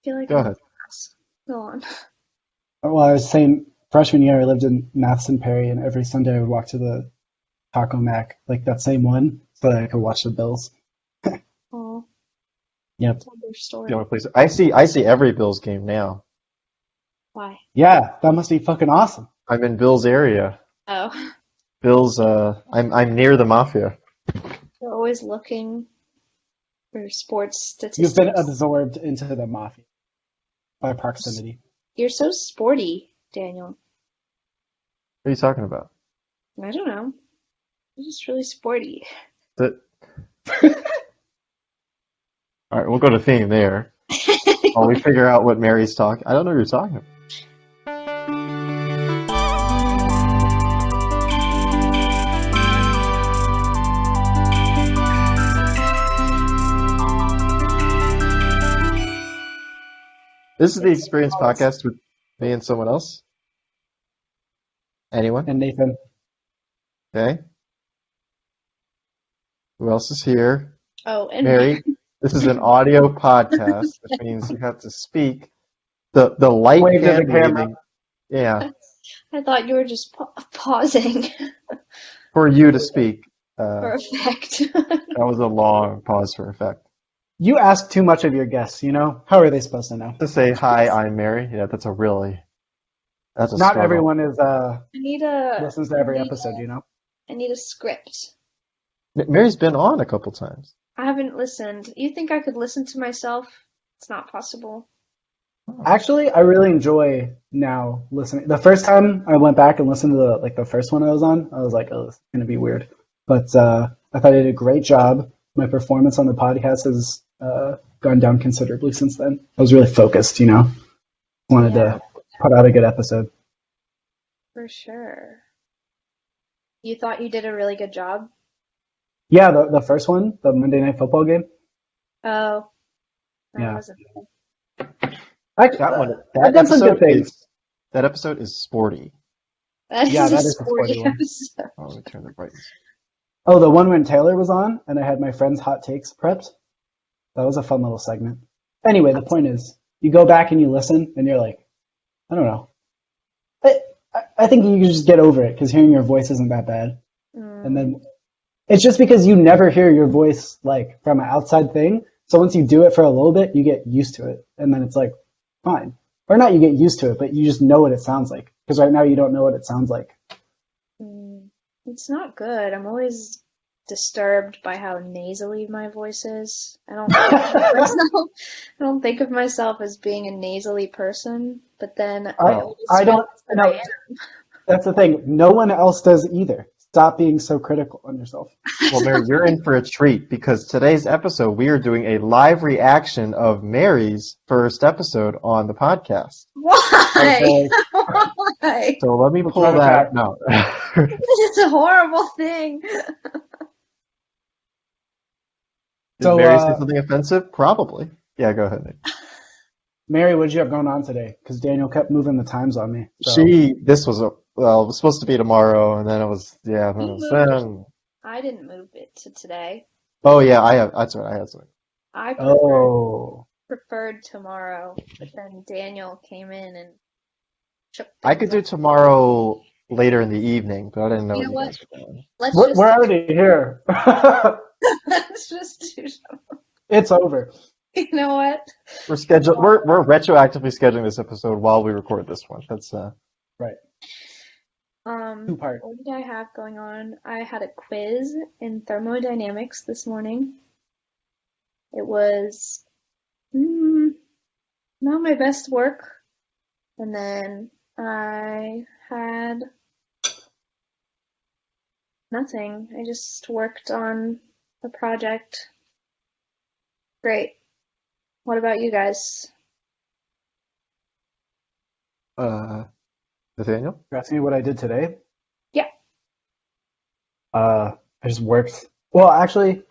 feel like Go I'm in ahead. class. Go on. Well, I was saying freshman year I lived in Matheson Perry, and every Sunday I would walk to the Taco Mac, like that same one, so that I could watch the Bills. Oh, Yep. tell your story. You know, please. I see every Bills game now. Why? Yeah, that must be fucking awesome. I'm in Bills area. Oh, Bills. I'm near the mafia. you're always looking for sports You've been statistics. absorbed into the mafia by proximity. You're so sporty, Daniel. What are you talking about? I don't know. You're just really sporty. That. All right, we'll go to theme there. While we figure out what Mary's talking. I don't know what you're talking about. This is the Experience Podcast with me and someone else. Anyone? And Nathan, Okay. Who else is here? Oh, and Mary. This is an audio podcast, which means you have to speak. The light wave to the hand camera. waving. Yeah, I thought you were just pausing for you to speak. for That effect. was a long pause for effect. You ask too much of your guests, you know? How are they supposed to know? To say hi, I'm Mary. Yeah, that's a Not struggle. everyone is I need a listens to every I need episode, you know? I need a script. Mary's been on a couple times. I haven't listened. You think I could listen to myself? It's not possible. Actually, I really enjoy now listening. The first time I went back and listened to the first one I was on, I was like, oh, this is gonna be weird. But I thought I did a great job. My performance on the podcast has gone down considerably since then. I was really focused, you know? Wanted Yeah, to put out a good episode. for sure. You thought you did a really good job? Yeah, the first one, the Monday Night Football game. Oh, that Yeah. wasn't That one. I've done some good things. That episode is sporty. that Yeah, is a that is a sporty sporty one. episode. Oh, let me turn the brightness. Oh, the one when Taylor was on and I had my friend's hot takes prepped. That was a fun little segment. Anyway, the point is, you go back and you listen and you're like, I don't know. I think you can just get over it because hearing your voice isn't that bad. And then it's just because you never hear your voice like from an outside thing. So once you do it for a little bit, you get used to it. And then it's like, fine. Or not you get used to it, but you just know what it sounds like. Because right now you don't know what it sounds like. It's not good. I'm always disturbed by how nasally my voice is. I don't think of myself as being a nasally person, but then I always I don't realize that know. I am. That's the thing. No one else does either. Stop being so critical on yourself. Well, Mary, you're in for a treat because today's episode we are doing a live reaction of Mary's first episode on the podcast. Why? Okay. Why? So let me pull try to that. back. No. It's a horrible thing. Did So, Mary say something offensive? Probably. Yeah, go ahead, Nick. Mary, what did you have going on today? Because Daniel kept moving the times on me. So. It was supposed to be tomorrow, and then it was, yeah. Then it was then. I didn't move it to today. Oh, yeah, that's right, I had something. I Oh. preferred tomorrow, but then Daniel came in and shook I could do things up. tomorrow later in the evening, but I didn't know You know what you what? guys were doing. Let's We're, just we're already here. let's just do something. It's over. You know what? We're retroactively scheduling this episode while we record this one. That's Right. Two-part. What did I have going on? I had a quiz in thermodynamics this morning. It was not my best work. And then I had nothing. I just worked on a project. Great. What about you guys? Nathaniel? You're asking me what I did today? Yeah. I just worked. Well, actually,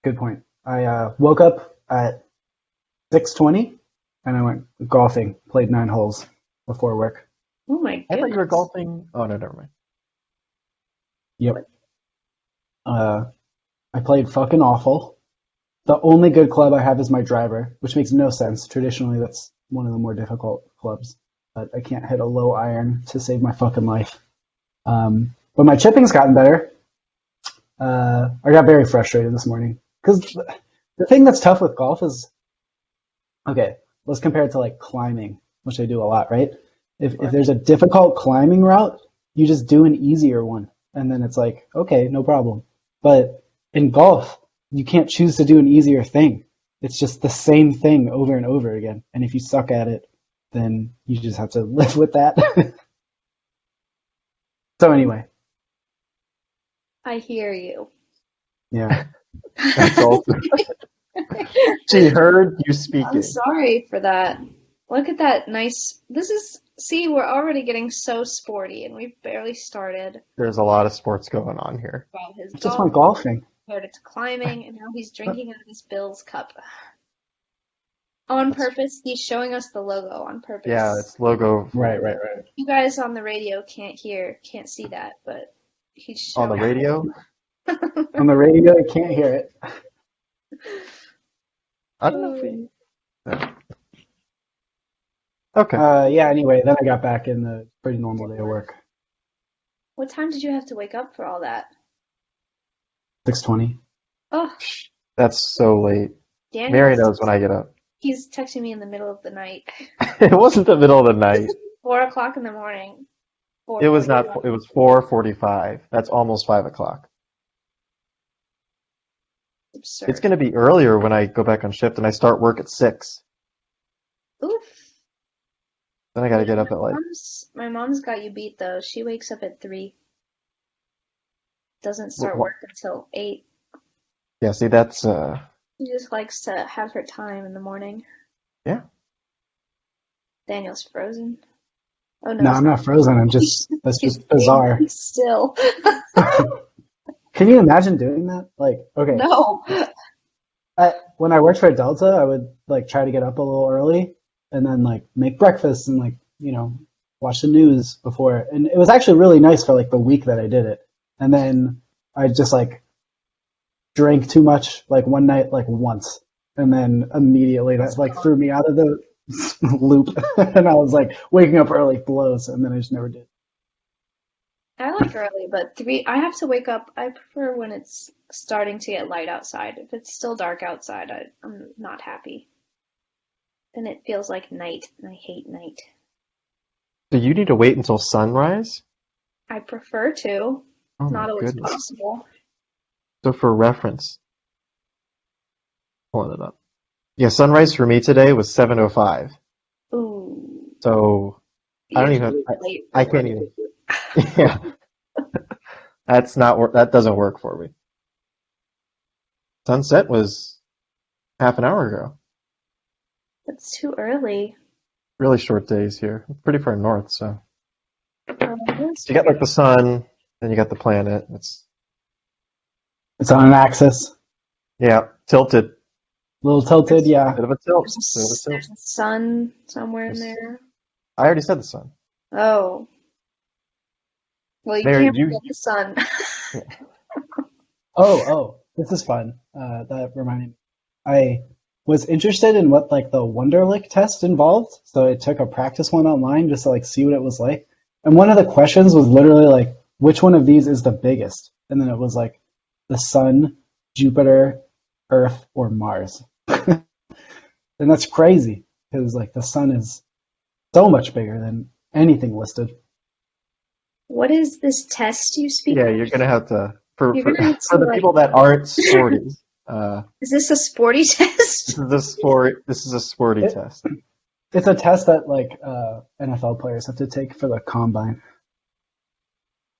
good point. I woke up at 6:20 and I went golfing, played 9 holes before work. Oh my I thought you were goodness. golfing. Oh, no, never mind. Yep. I played fucking awful. The only good club I have is my driver, which makes no sense. Traditionally, that's one of the more difficult clubs. But I can't hit a low iron to save my fucking life. But my chipping's gotten better. I got very frustrated this morning. Because the thing that's tough with golf is, okay, let's compare it to like climbing, which I do a lot, right? If there's a difficult climbing route, you just do an easier one. And then it's like, okay, no problem. But in golf, you can't choose to do an easier thing. It's just the same thing over and over again. And if you suck at it, then you just have to live with that. So anyway, I hear you. yeah. That's all. She heard you speaking. I'm sorry for that. Look at that nice. See, we're already getting so sporty, and we've barely started. There's a lot of sports going on here. About his It's just golf, my golfing. compared it to climbing, and now he's drinking out of his Bill's cup. On purpose, he's showing us the logo on purpose. Yeah, it's logo Right. You guys on the radio can't see that, but he's showing on the radio. On the radio, you can't hear it. I don't know if we. Yeah. Okay. Yeah, anyway, then I got back in the pretty normal day of work. What time did you have to wake up for all that? 6:20. Oh, That's so late. Daniel, Mary knows when I get up. he's texting me in the middle of the night. It wasn't the middle of the night. 4 o'clock in the morning. It was not. It was 4:45. That's almost 5 o'clock. Absurd. It's going to be earlier when I go back on shift and I start work at 6. Oof. Then I got to get up at like. My mom's got you beat though. She wakes up at 3. Doesn't start What- work until 8. Yeah, see, that's. She just likes to have her time in the morning. Yeah. Daniel's frozen. Oh no. No, I'm not frozen. That's He's just bizarre. Still. Can you imagine doing that? Like, okay, No. when I worked for Delta, I would like try to get up a little early and then like make breakfast and like, watch the news before. And it was actually really nice for like the week that I did it. And then I just like drank too much like one night, like once. And then immediately that like threw me out of the loop. And I was like, waking up early blows. And then I just never did. I like early, but 3, I have to wake up. I prefer when it's starting to get light outside. If it's still dark outside, I'm not happy. Then it feels like night, and I hate night. Do you need to wait until sunrise? I prefer to. Oh my Not always goodness. possible. So for reference, pulling it up. Yeah, sunrise for me today was 7:05. Ooh. So I don't even. Late I for can't work. even. Yeah, that's not work. That doesn't work for me. Sunset was half an hour ago. It's too early. Really short days here. Pretty far north, so It's you got like the sun, then you got the planet. It's It's on an axis. tilted. A little tilted, yeah. Bit of a tilt. There's Bit of a tilt. a sun somewhere in There's- there. I already said the sun. Oh. Well, you Mary, can't you- forget the sun. Oh, this is fun. That reminded me. I was interested in what like the Wonderlic test involved, so I took a practice one online just to like see what it was like. And one of the questions was literally like, which one of these is the biggest? And then it was like the sun, Jupiter, Earth, or Mars. And that's crazy because like the sun is so much bigger than anything listed. What is this test you speak Yeah, of? you're gonna have to for You're for, gonna have for to, the like- people that aren't sporty. Is this a sporty test? This is a sport. This is a sporty It- test. It's a test that like NFL players have to take for the combine.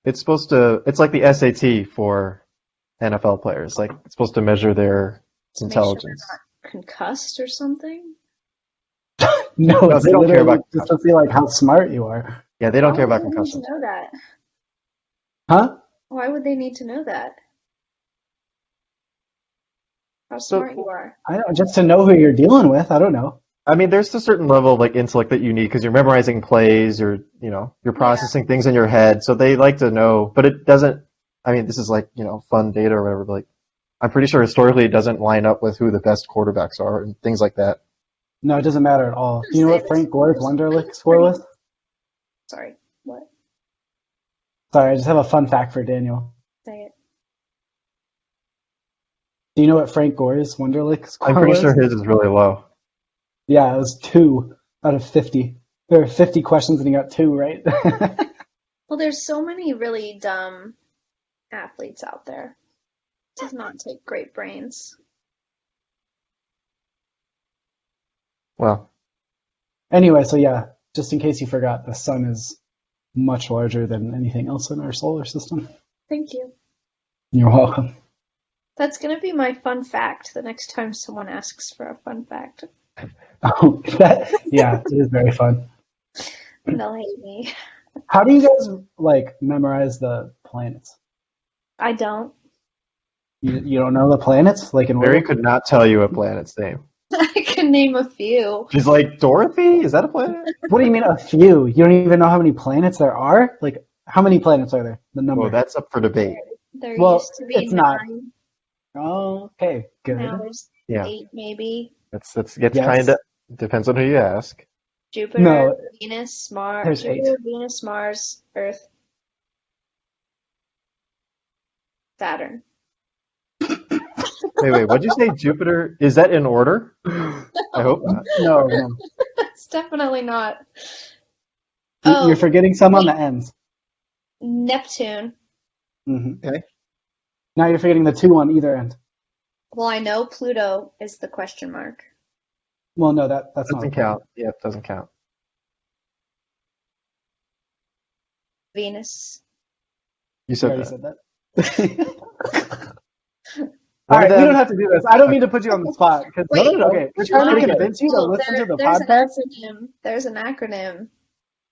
It's supposed to. It's like the SAT for NFL players. Like it's supposed to measure their To make sure they're intelligence. not concussed or something? No, No, it's they don't care literally about just to see like how smart you are. Yeah, they don't care Why about would they need to concussions. know that? Huh? Why would they need to know that? How So- smart you are. I don't just to know who you're dealing with. I don't know. I mean, there's a certain level of like intellect that you need because you're memorizing plays, you're processing things in your head. So they like to know, but it doesn't. I mean, this is like fun data or whatever. But like, I'm pretty sure historically it doesn't line up with who the best quarterbacks are and things like that. No, it doesn't matter at all. Do you know Say what this Frank Gore's first. Wonderlic score was? Sorry, what? Sorry, I just have a fun fact for Daniel. Say it. Do you know what Frank Gore's Wonderlic score I'm pretty was? sure his is really low. Yeah, it was 2 out of 50. There were 50 questions and he got 2 right. Well, there's so many really dumb athletes out there. It does not take great brains. Well, Anyway, so yeah, just in case you forgot, the sun is much larger than anything else in our solar system. Thank you. You're welcome. That's gonna be my fun fact the next time someone asks for a fun fact. Oh, yeah, it is very fun. And they'll hate me. How do you guys like memorize the planets? I don't. You don't know the planets like in Mary order? could not tell you a planet's name. I can name a few. She's like, Dorothy? Is that a planet? What do you mean a few? You don't even know how many planets there are? Like how many planets are there? The number. Well, that's up for debate. There Well, used to be it's not. 9. Oh, okay, good. Now there's Yeah. 8 maybe. That's gets Yes. kind of depends on who you ask. Jupiter, No, Venus, Mars, there's Jupiter, 8. Venus, Mars, Earth, Saturn. Wait, what'd you say? Jupiter? Is that in order? I hope not. No, no. It's definitely not. You're Oh, forgetting some on the ends. Neptune. hmm Okay. Now you're forgetting the 2 on either end. Well, I know Pluto is the question mark. Well, no, that's not a Doesn't planet. count. Yeah, it doesn't count. Venus. You You said already that. said that. One All of right, we them- don't have to do this. I don't mean to put you on the spot. Wait. Okay, we're trying to Why? convince you to Well, listen to the there's podcast. an acronym. There's an acronym.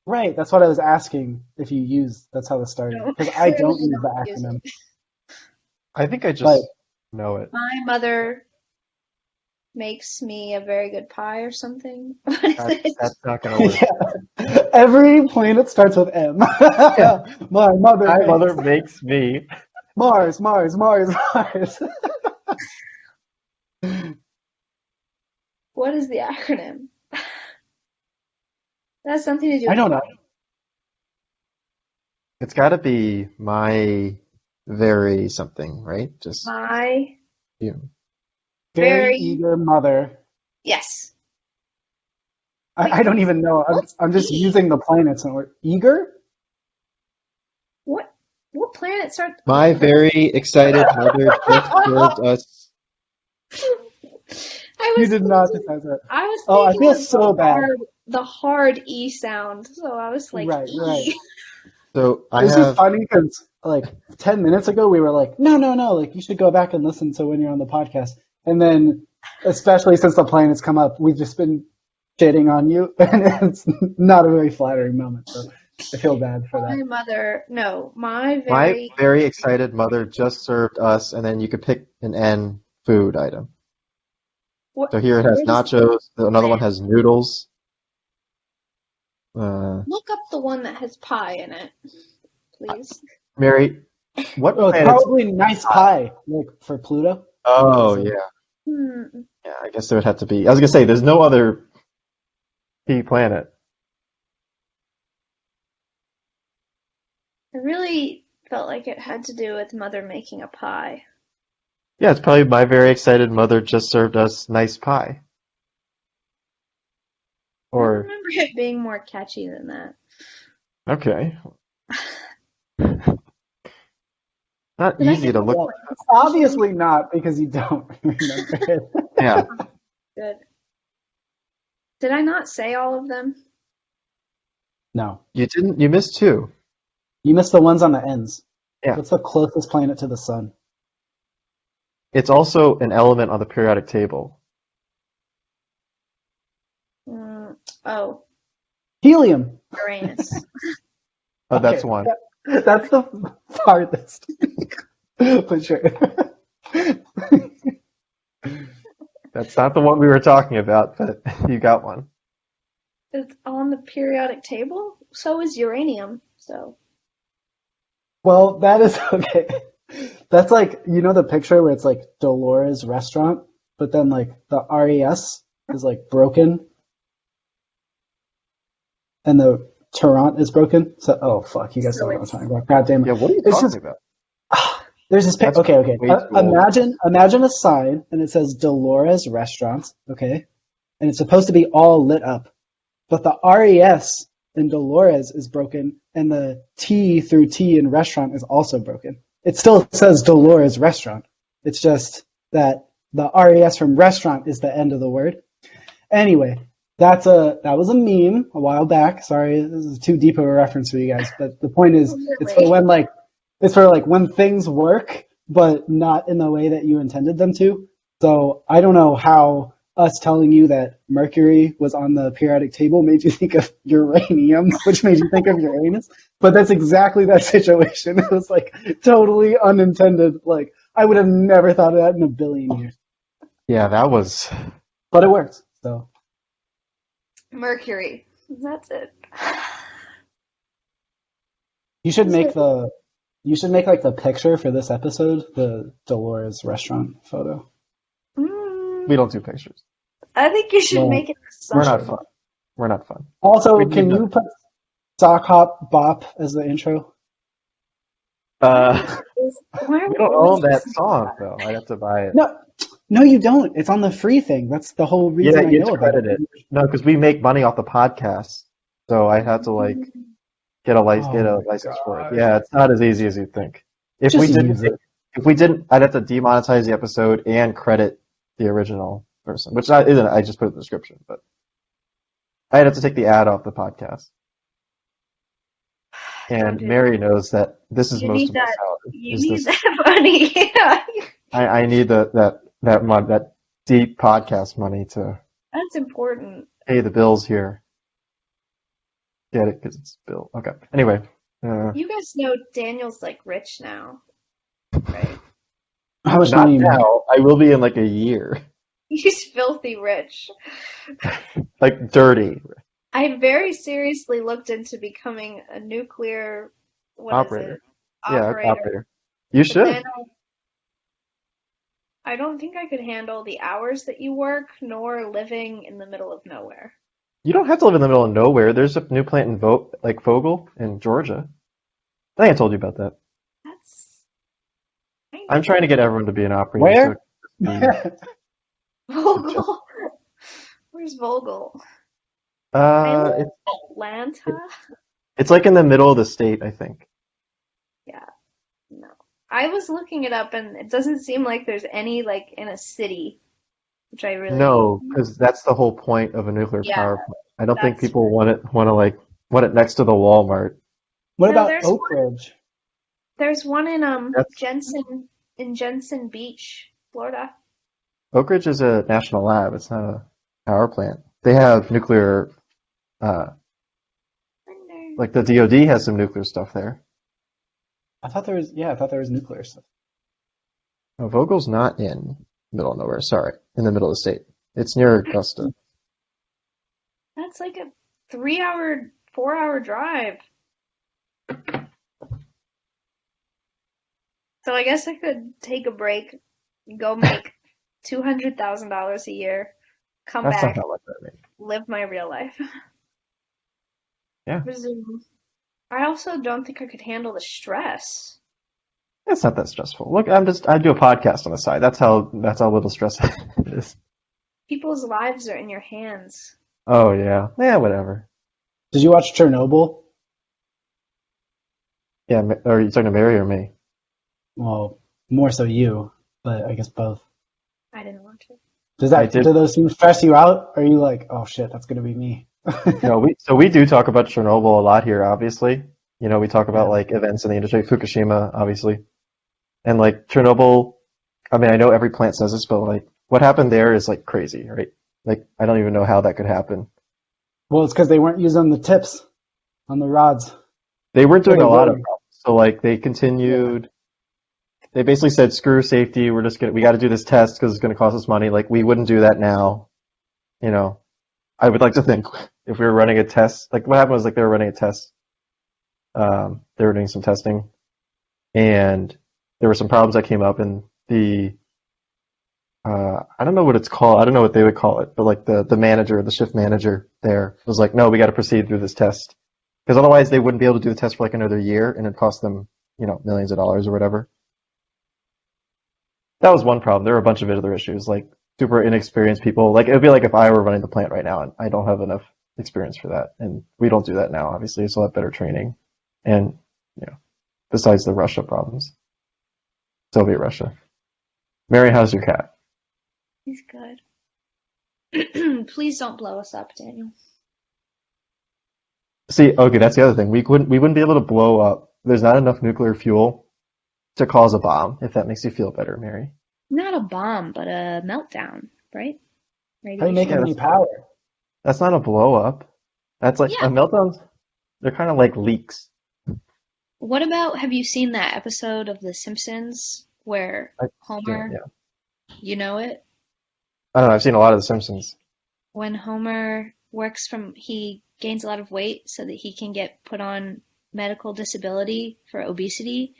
Right, that's what I was asking if you use. That's how this started. No, Because I don't clearly use the don't use acronym. I think I just But- know it. My mother makes me a very good pie or something. What is it? That's not gonna work. Yeah. Every planet starts with M. My mother. My makes- mother makes me. Mars, Mars, Mars, Mars. What is the acronym? That has something to do I with don't know. It's got to be my very something, right? Just my. you. Very Very- eager mother. Yes. I don't even know. I'm just using the planets and we're eager. What planet starts? My very excited mother just served us. I You was did not thinking- decide that. I was Oh, I thinking feel of so bad. the hard E sound, so I was like, Right, E. right. So I This is have. funny because like 10 minutes ago we were like, no, like you should go back and listen to when you're on the podcast. And then, especially since the planets come up, we've just been shitting on you, and it's not a very flattering moment. So I feel bad for My that. mother, no, my My very, very excited mother just served us, and then you could pick an N food item. what, So here it has where does- nachos. Another one has noodles. look up the one that has pie in it, please. Mary, what Oh, it's planets? probably nice pie, like for Pluto. Oh yeah, Hmm. yeah. I guess there would have to be. I was gonna say there's no other P planet. I really felt like it had to do with mother making a pie. Yeah, it's probably my very excited mother just served us nice pie. I Or remember it being more catchy than that. okay. Not Did I easy get to look. Well, it's obviously not because you don't remember it. Yeah. Good. Did I not say all of them? No, You didn't. You missed two. you missed the ones on the ends. Yeah. What's the closest planet to the sun? It's also an element on the periodic table. Oh, Helium. Uranus. Oh, that's Okay, one. That's the farthest. For sure. That's not the one we were talking about, but you got one. It's on the periodic table. So is uranium. So Well, that is okay. That's like, you know the picture where it's like Dolores Restaurant, but then like the RES is like broken and the Tarrant is broken. So, oh fuck, you guys So don't know what I'm it's talking about. God damn it. Yeah, what are you It's talking just, about? there's this That's okay, okay. way too old. Imagine a sign and it says Dolores Restaurant, okay? And it's supposed to be all lit up. But the RES in Dolores is broken and the T through T in restaurant is also broken. It still says Dolores Restaurant. It's just that the RES from restaurant is the end of the word. Anyway, that was a meme a while back. Sorry, this is too deep of a reference for you guys, but the point is it's for really. when things work but not in the way that you intended them to. So I don't know how us telling you that Mercury was on the periodic table made you think of uranium, which made you think of Uranus. But that's exactly that situation. It was like totally unintended. Like I would have never thought of that in a billion years. Yeah, that was. But it works. So Mercury. That's it. you should Is make it? like the picture for this episode, the Dolores restaurant photo. We don't do pictures. I think you should Well, make it We're not something. fun. We're not fun. Also, We need can to. you put Sock Hop Bop as the intro? Uh, Why are we we don't always own that listening to song that? though. I'd have to buy it. No, no, you don't. It's on the free thing. That's the whole Yeah, reason I it's know about it. credited. No, because we make money off the podcast, so I had to like get a Oh my license for it. gosh. Yeah, it's not as easy as you'd think. If we Just didn't, use it. if we didn't, I'd have to demonetize the episode and credit the original person, which isn't. I just put it in the description, but I'd have to take the ad off the podcast. Don't And do Mary knows that this is You most need of my that. salary. You Is need this? that money. Yeah. I need that deep podcast money to That's important. pay the bills here. Get it? Because it's bill. Okay. Anyway, You guys know Daniel's like rich now, right? How much not money you make? now. I will be in like a year. He's filthy rich. Like dirty I very seriously looked into becoming a nuclear, what is operator. it, Yeah, operator. operator. You But then should. I don't think I could handle the hours that you work, nor living in the middle of nowhere. You don't have to live in the middle of nowhere. There's a new plant in like Vogel in Georgia. I think I told you about that. That's I'm trying to get everyone to be an operator. Where? Vogel. Where's Vogel? I live It's in Atlanta. it's like in the middle of the state, I think. Yeah, no. I was looking it up, and it doesn't seem like there's any like in a city, which I really No, because that's the whole point of a nuclear yeah. power plant. I don't think That's people want it next to the Walmart. What no. about There's Oak one. Ridge? There's one in That's Jensen Beach, Florida. Oak Ridge is a national lab. It's not a power plant. They have nuclear, uh, like the DoD has some nuclear stuff there. I thought there was nuclear stuff. No, Vogel's not in middle of nowhere. Sorry, in the middle of the state. It's near Augusta. That's like a 3 hour, 4 hour drive. So I guess I could take a break, go make $200,000 a year, come That's not back, how much that makes. live my real life. Yeah, Resume. I also don't think I could handle the stress. it's not that stressful. Look, I do a podcast on the side. That's how little stress it is. People's lives are in your hands. Oh yeah, whatever. Did you watch Chernobyl? Yeah, are you talking to Mary or me? Well, more so you, but I guess both. I didn't watch it. Do those things stress you out? Or are you like, oh shit, that's gonna be me? No, we do talk about Chernobyl a lot here, obviously. You know, we talk about Yeah. like events in the industry, Fukushima, obviously. And like Chernobyl, I mean, I know every plant says this, but like what happened there is like crazy, right? Like I don't even know how that could happen. Well, it's because they weren't using the tips on the rods. They weren't doing They a lot of were. problems. So like they continued, they basically said, screw safety, we got to do this test because it's going to cost us money. Like we wouldn't do that now. You know, I would like to think if we were running a test, like what happened was like they were running a test. They were doing some testing and there were some problems that came up, and I don't know what it's called. I don't know what they would call it, but like the manager, the shift manager there was like, no, we got to proceed through this test because otherwise they wouldn't be able to do the test for like another year, and it'd cost them, millions of dollars or whatever. That was one problem. There were a bunch of other issues, like super inexperienced people. Like it would be like if I were running the plant right now, and I don't have enough experience for that, and we don't do that now. Obviously, so I'll have better training, and besides the Russia problems, Soviet Russia. Mary, how's your cat? He's good. Please don't blow us up, Daniel. See, okay, that's the other thing. We wouldn't be able to blow up. There's not enough nuclear fuel to cause a bomb, if that makes you feel better, Mary. Not a bomb, but a meltdown, right? How do you make any power? That's not a blow up. That's like Yeah. a meltdown. They're kind of like leaks. What about, have you seen that episode of The Simpsons where Homer, Yeah. you know it? I don't know. I've seen a lot of The Simpsons. When Homer he gains a lot of weight so that he can get put on medical disability for obesity.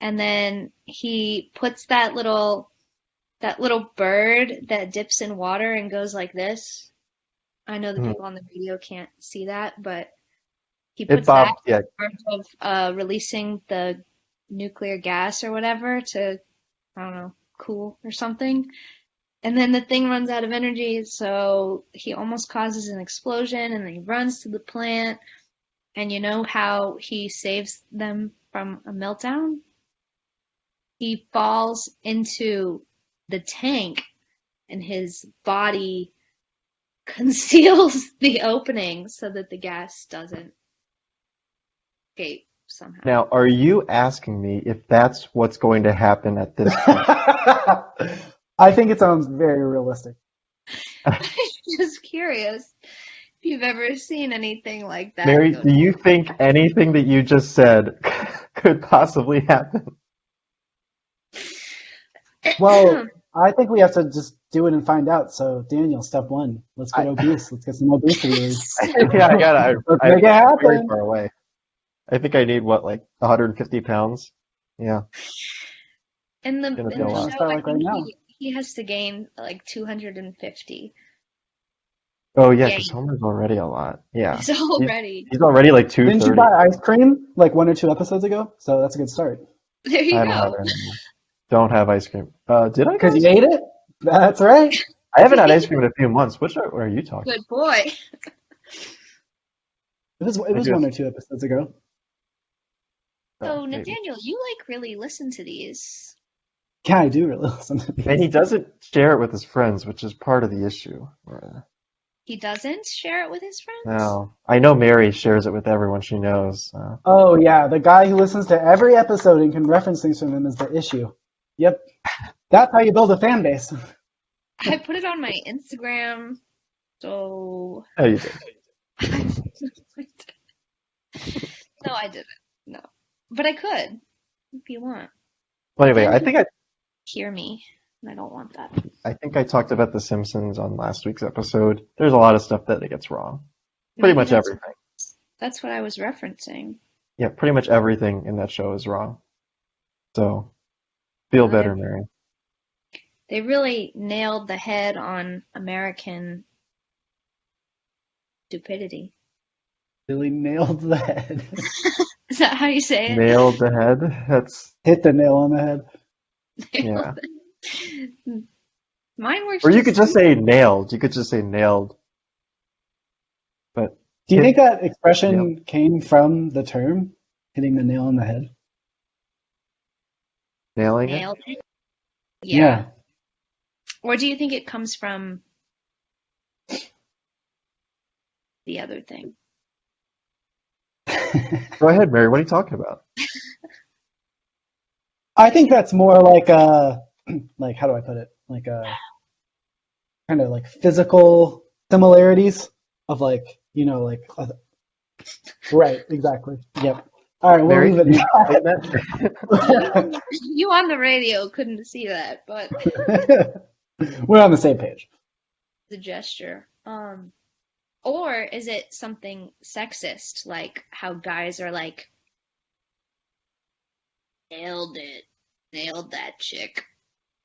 And then he puts that little bird that dips in water and goes like this. I know the people on the radio can't see that, but he puts that in terms of releasing the nuclear gas or whatever to, I don't know, cool or something. And then the thing runs out of energy, so he almost causes an explosion, and then he runs to the plant. And you know how he saves them from a meltdown? He falls into the tank, and his body conceals the opening so that the gas doesn't escape somehow. Now, are you asking me if that's what's going to happen at this point? I think it sounds very realistic. I'm just curious if you've ever seen anything like that. Mary, do you think anything that you just said could possibly happen? Well, I think we have to just do it and find out. So, Daniel, step one. Let's get obese. Let's get some obesity. Yeah, I got it. Let's make it happen. Very far away. I think I need, like 150 pounds? Yeah. In the Gonna be a show, lot. Start I like right think now. he has to gain like 250. Oh, yeah, because Homer's already a lot. Yeah. He's already. He's already like Didn't 230. you buy ice cream like 1 or 2 episodes ago? So that's a good start. There you I don't have go. it anymore. Don't have ice cream. Did I? Because you ate it? That's right. I haven't had ice cream in a few months. What are you talking Good boy. It was 1 or 2 episodes ago. about? So, Maybe. Nathaniel, you like really listen to these. Yeah, I do really listen to these. And he doesn't share it with his friends, which is part of the issue. He doesn't share it with his friends? No. I know Mary shares it with everyone she knows. Oh, yeah. The guy who listens to every episode and can reference things from them is the issue. Yep. That's how you build a fan base. I put it on my Instagram, so. Oh, you did. No, I didn't. No. But I could, if you want. Well, anyway, Hear me. And I don't want that. I think I talked about The Simpsons on last week's episode. There's a lot of stuff that it gets wrong. Pretty much everything. That's what I was referencing. Yeah, pretty much everything in that show is wrong. So, feel better, Mary. They really nailed the head on American stupidity. Really nailed the head. Is that how you say it? Nailed the head. That's Hit the nail on the head. yeah. Mine works. Or you could just say nailed. You could just say nailed. But Do you think that expression came from the term hitting the nail on the head? nailing it? nailed it. Yeah. Or do you think it comes from the other thing? Go ahead, Mary. What are you talking about? I think that's more like like how do I put it? Like kind of like physical similarities of like, you know, like right, exactly. Yep. All right, we'll Mary, leave it say there. that? You on the radio couldn't see that, but We're on the same page. the gesture. Or is it something sexist, like how guys are like, nailed it, nailed that chick.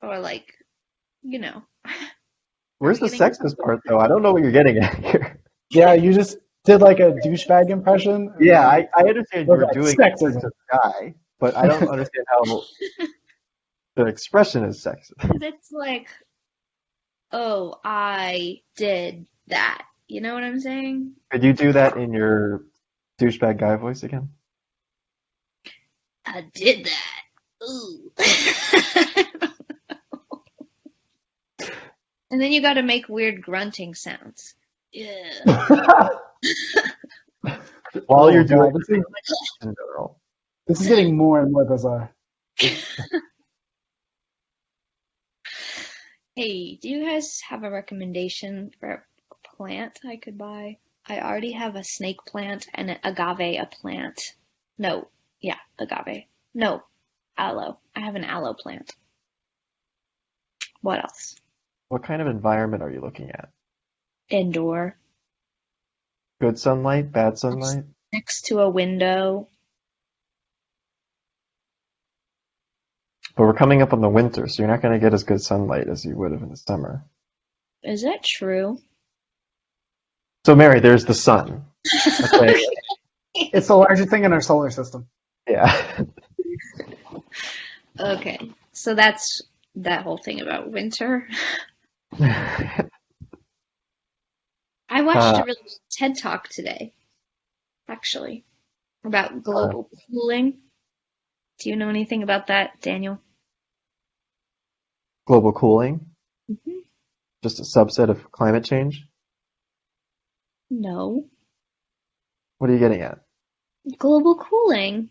Or like, you know. Are Where's we the getting sexist part though? I don't know what you're getting at here. Yeah, you just did like a douchebag impression, and Yeah, then I understand you was were like doing a sexism. sexist guy, but I don't understand how the expression is sexist. it's like, oh, I did that. You know what I'm saying? Could you do that in your douchebag guy voice again? I did that. Ooh. And then you gotta make weird grunting sounds. Yeah. While Oh you're doing god, it in general. this is getting more and more bizarre. Hey, do you guys have a recommendation for a plant I could buy? I already have a snake plant and an agave a plant. No, yeah, agave. No, aloe. I have an aloe plant. What else? What kind of environment are you looking at? Indoor. Good sunlight, bad sunlight? Next to a window. But we're coming up on the winter, so you're not going to get as good sunlight as you would have in the summer. Is that true? So, Mary, there's the sun. Okay. It's the largest thing in our solar system. Yeah. Okay, so that's that whole thing about winter. I watched a really good TED Talk today, actually, about global cooling. Do you know anything about that, Daniel? Global cooling, Hmm. just a subset of climate change. No. What are you getting at? Global cooling.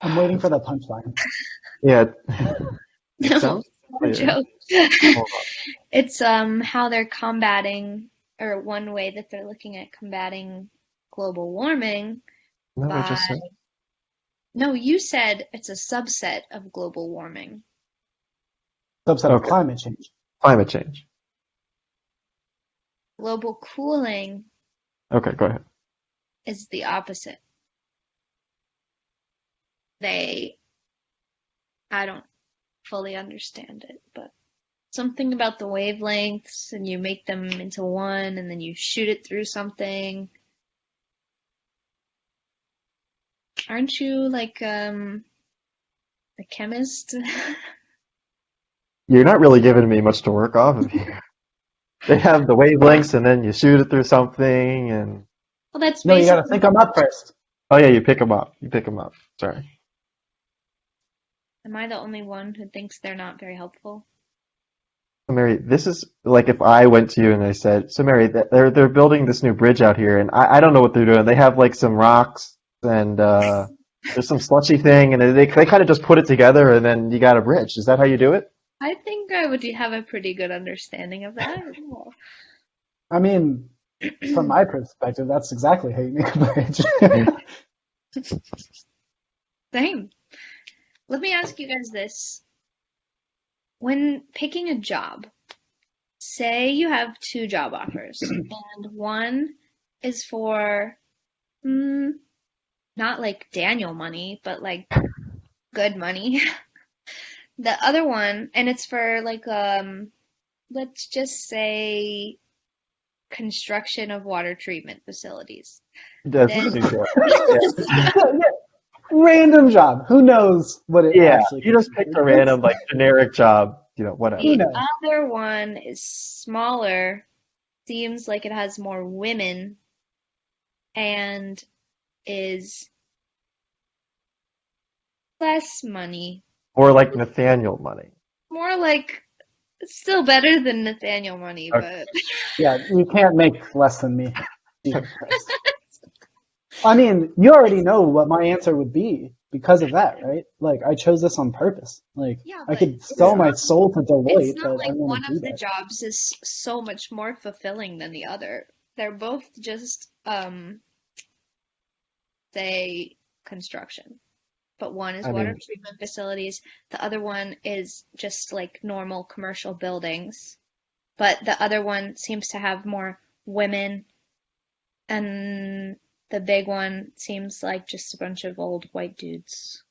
I'm waiting for the punchline. Yeah, it No, sounds no familiar. joke. Hold It's how they're combating, or one way that they're looking at combating global warming on. No, I by, just said no, you said it's a subset of global warming. Subset of okay. climate change. Climate change. Global cooling Okay, go ahead. is the opposite. They, I don't fully understand it, but something about the wavelengths and you make them into one and then you shoot it through something. Aren't you like a chemist? You're not really giving me much to work off of here. They have the wavelengths, and then you shoot it through something, and Well, that's No, you gotta basically. think them up first. oh yeah, you pick them up. You pick them up. Sorry. Am I the only one who thinks they're not very helpful? So Mary, this is like if I went to you and I said, "So Mary, they're building this new bridge out here, and I don't know what they're doing. They have like some rocks and there's some slushy thing, and they kind of just put it together, and then you got a bridge. Is that how you do it?" I think I would have a pretty good understanding of that. I mean, from my perspective, that's exactly how you make a bridge. Same. Let me ask you guys this. When picking a job, say you have two job offers, and one is for not like Daniel money, but like good money. The other one, and it's for like let's just say construction of water treatment facilities. This Then is an example. Yeah. Random job. Who knows what it Yeah, actually you just picked a random like generic job, whatever. Who the knows? other one is smaller, seems like it has more women, and is less money. Or like Nathaniel money. More like still better than Nathaniel money, Okay. but Yeah, you can't make less than me. Jesus Christ. I mean, you already know what my answer would be because of that, right? Like, I chose this on purpose. Like, yeah, I but could it's sell Yeah. my soul to it's Deloitte, not but I like don't one want to do of the that. jobs is so much more fulfilling than the other. They're both just say construction. But one is I water mean, treatment facilities, the other one is just like normal commercial buildings. But the other one seems to have more women and the big one seems like just a bunch of old white dudes.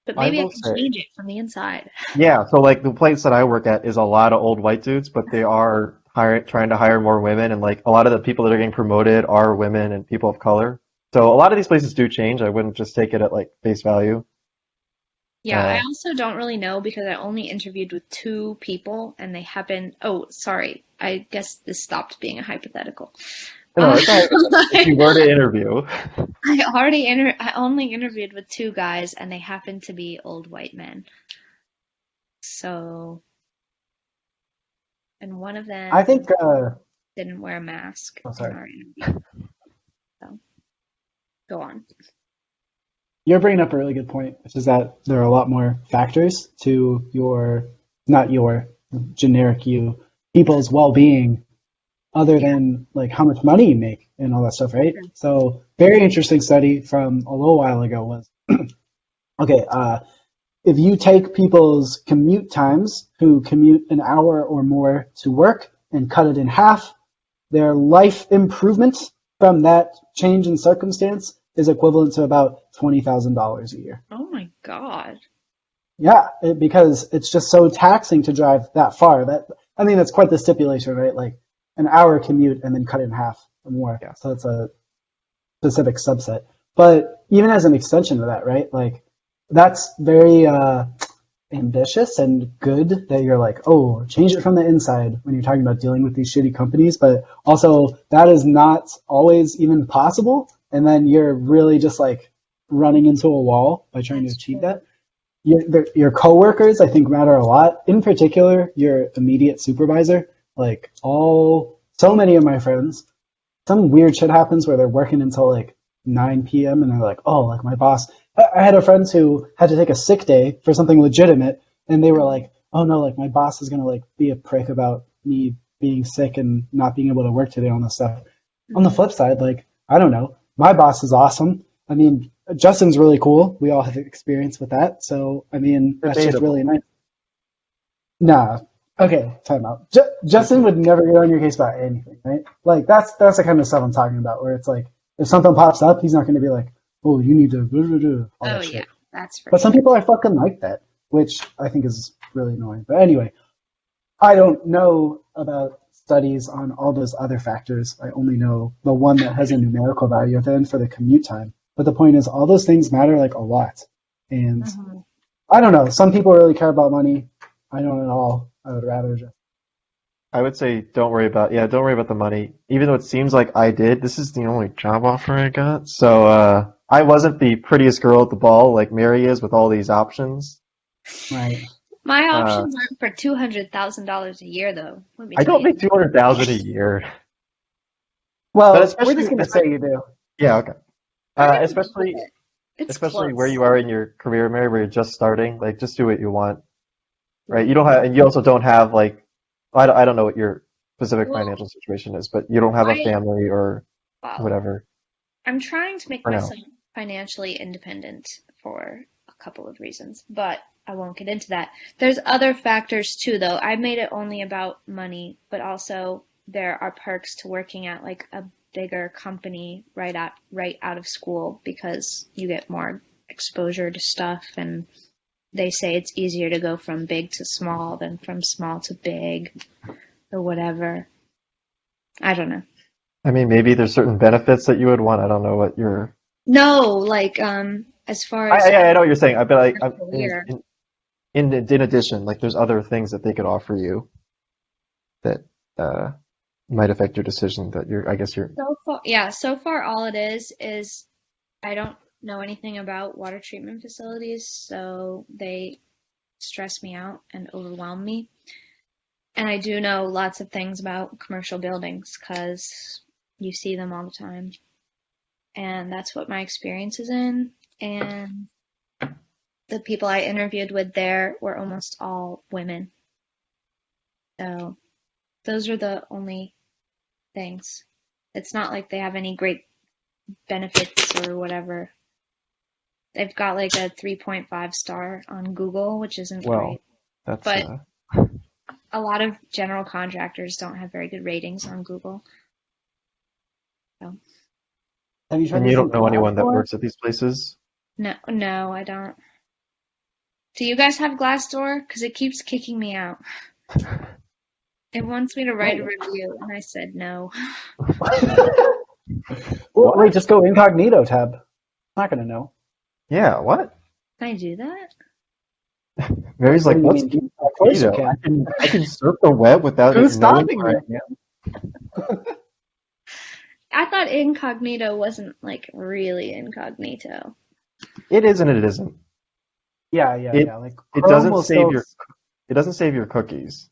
But I maybe I will can say, change it from the inside. yeah. So like the place that I work at is a lot of old white dudes, but they are trying to hire more women, and like a lot of the people that are getting promoted are women and people of color. So a lot of these places do change. I wouldn't just take it at like face value. Yeah, I Uh, also don't really know because I only interviewed with two people and they happened. Oh, sorry. I guess this stopped being a hypothetical. no, Uh, it's not. If you were to interview, I only interviewed with two guys and they happened to be old white men. So, and one of I them think, didn't wear a mask oh, in sorry. our interview. So, go on. You're bringing up a really good point, which is that there are a lot more factors to not your generic you, people's well-being other Yeah. than like how much money you make and all that stuff, right? Sure. So, very interesting study from a little while ago was, okay, if you take people's commute times who commute an hour or more to work and cut it in half, their life improvement from that change in circumstance is equivalent to about $20,000 a year. Oh my God. Yeah, because it's just so taxing to drive that far. I mean, that's quite the stipulation, right? Like an hour commute and then cut it in half or more. yeah. So that's a specific subset. But even as an extension of that, right? Like that's very ambitious and good that you're like, oh, change it from the inside when you're talking about dealing with these shitty companies. But also, that is not always even possible. And then you're really just like running into a wall by trying to That's achieve true. that. Your coworkers, I think, matter a lot. In particular, your immediate supervisor. Like so many of my friends, some weird shit happens where they're working until like 9 p.m. and they're like, oh, like my boss. I had a friend who had to take a sick day for something legitimate, and they were like, oh no, like my boss is gonna like be a prick about me being sick and not being able to work today on this stuff. On the Mhm. flip side, like I don't know, my boss is awesome. I mean, Justin's really cool. We all have experience with that, so I mean, that's just really Debatable. nice. Nah. Okay, time out. Justin would never get on your case about anything, right? Like that's the kind of stuff I'm talking about, where it's like if something pops up, he's not going to be like, "Oh, you need to do all Oh that yeah, shit." that's for But some sure. people are fucking like that, which I think is really annoying. But anyway, I don't know about studies on all those other factors. I only know the one that has a numerical value at the end for the commute time. But the point is, all those things matter like a lot, and Mhm. I don't know. Some people really care about money. I don't at all. I would rather just. I would say don't worry about the money. Even though it seems like I did, this is the only job offer I got. So, I wasn't the prettiest girl at the ball like Mary is with all these options. Right. My Uh, options aren't for $200,000 a year, though. Let me I tell don't you. make 200,000 a year, but Well, we're just especially, gonna say you do. yeah, okay. I'm gonna go with Especially, it. It's especially where close. you are in your career, Mary, where you're just starting, like just do what you want, right? Yeah. You don't have, and you also don't have like, I don't know what your specific Well, financial situation is, but you don't have a I family or well, whatever I'm trying to make for now. myself financially independent for a couple of reasons, but I won't get into that. There's other factors too, though. I made it only about money, but also there are perks to working at like a bigger company right out of school because you get more exposure to stuff and they say it's easier to go from big to small than from small to big or whatever. I don't know. I mean, maybe there's certain benefits that you would want. I don't know what your. No, like as far as I know what you're saying. I bet your in, career. in addition, like there's other things that they could offer you that uh might affect your decision. That you're, I guess you're. So far, yeah, so far all it is I don't know anything about water treatment facilities, so they stress me out and overwhelm me. And I do know lots of things about commercial buildings because you see them all the time. And that's what my experience is in. And the people I interviewed with there were almost all women. So those are the only things. It's not like they have any great benefits or whatever. They've got like a 3.5 star on Google, which isn't Well, great. that's But a lot of general contractors don't have very good ratings on Google. So Have you tried And you using don't know anyone that Glassdoor? works at these places? No, no, I don't. Do you guys have Glassdoor? Because it keeps kicking me out. It wants me to write a review, and I said no. Well, wait, just go incognito tab. Not gonna know. Yeah, what? Can I do that? Mary's What like, do you what's mean? Of course you incognito? can. I can surf the web without Who's it knowing stopping where you? I am. I thought incognito wasn't like really incognito. It is and it isn't. Yeah. It Like it Chrome doesn't will save still. it doesn't save your cookies.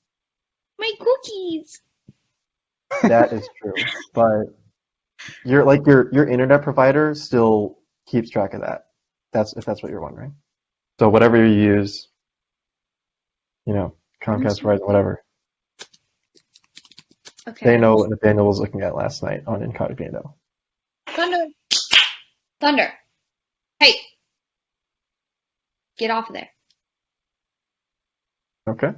My cookies! That is true. But your internet provider still keeps track of that. That's if that's what you're wondering. So whatever you use, Comcast, Verizon, whatever, Okay. they know what Nathaniel was looking at last night on incognito. Thunder! Thunder! Hey! Get off of there. Okay.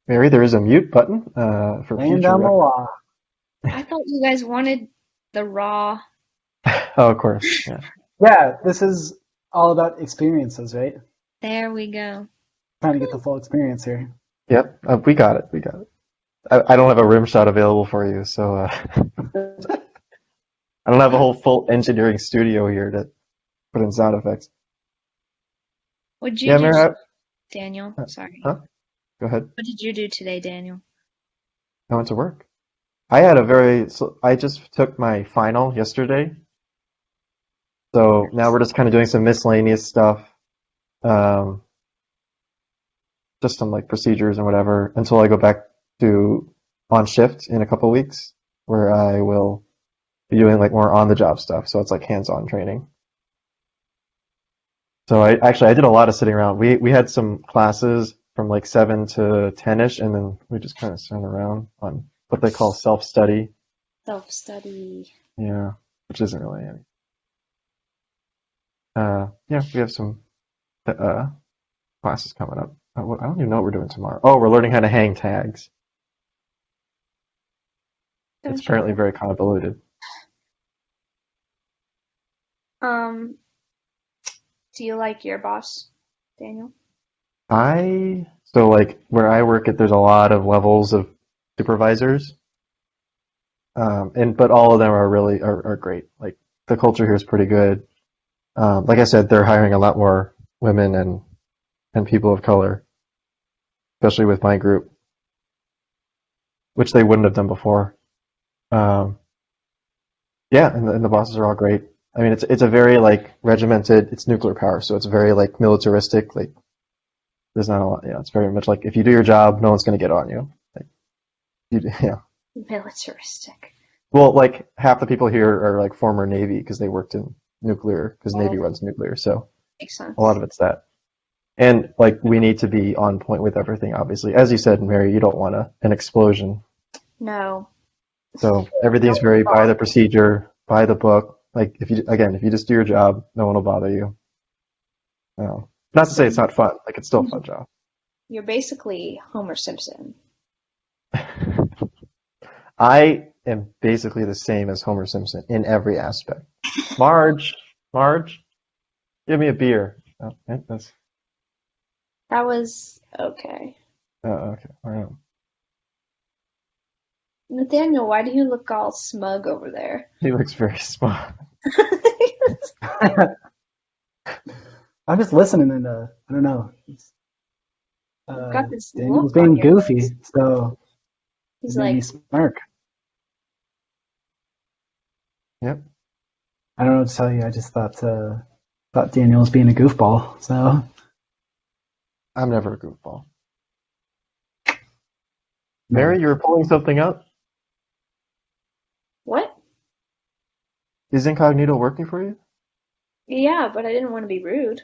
Mary, there is a mute button for Laying future down the reference. law. I thought you guys wanted the raw. Oh, of course. Yeah. Yeah, this is all about experiences, right? There we go. Trying to get the full experience here. Yep. We got it. We got it. I don't have a rim shot available for you, so I don't have a whole full engineering studio here to put in sound effects. What'd you Yeah, do, Mary, Daniel? Sorry. huh? Go ahead. What did you do today, Daniel? I went to work. So I just took my final yesterday. So now we're just kind of doing some miscellaneous stuff. Um, just some like procedures and whatever until I go back to on shift in a couple weeks where I will be doing like more on the job stuff. So it's like hands-on training. So I did a lot of sitting around. We had some classes from like 7 to 10ish, and then we just kind of sat around on what they call self-study. Self-study. Yeah, which isn't really any. Yeah, we have some classes coming up. I don't even know what we're doing tomorrow. Oh, we're learning how to hang tags. It's apparently very convoluted. Do you like your boss, Daniel? So like where I work at, there's a lot of levels of supervisors. But all of them are really are great. Like the culture here is pretty good. Like I said, they're hiring a lot more women and people of color, especially with my group, which they wouldn't have done before. Yeah, and the bosses are all great. I mean, it's a very like regimented. It's nuclear power, so it's very like militaristic. Like there's not a lot. Yeah, it's very much like if you do your job, no one's going to get on you. Like yeah. Militaristic. Well, like half the people here are like former Navy because they worked in nuclear because Navy runs nuclear. So Makes sense. a lot of it's that. And like we need to be on point with everything, obviously. As you said, Mary, you don't want an explosion. No. So everything's very by the procedure, by the book. Like if you just do your job, no one will bother you. Not to say it's not fun. Like it's still a fun job. You're basically Homer Simpson. I am basically the same as Homer Simpson in every aspect. Marge, give me a beer. Oh, that's That was okay. okay. All right. Nathaniel, why do you look all smug over there? He looks very smart. I'm just listening and I don't know. Got this Daniel's look being on your goofy, face. so He's made me like, smirk. Yep. I don't know what to tell you. I just thought Daniel was being a goofball. So I'm never a goofball. Mary, you were pulling something up. what? Is incognito working for you? Yeah, but I didn't want to be rude.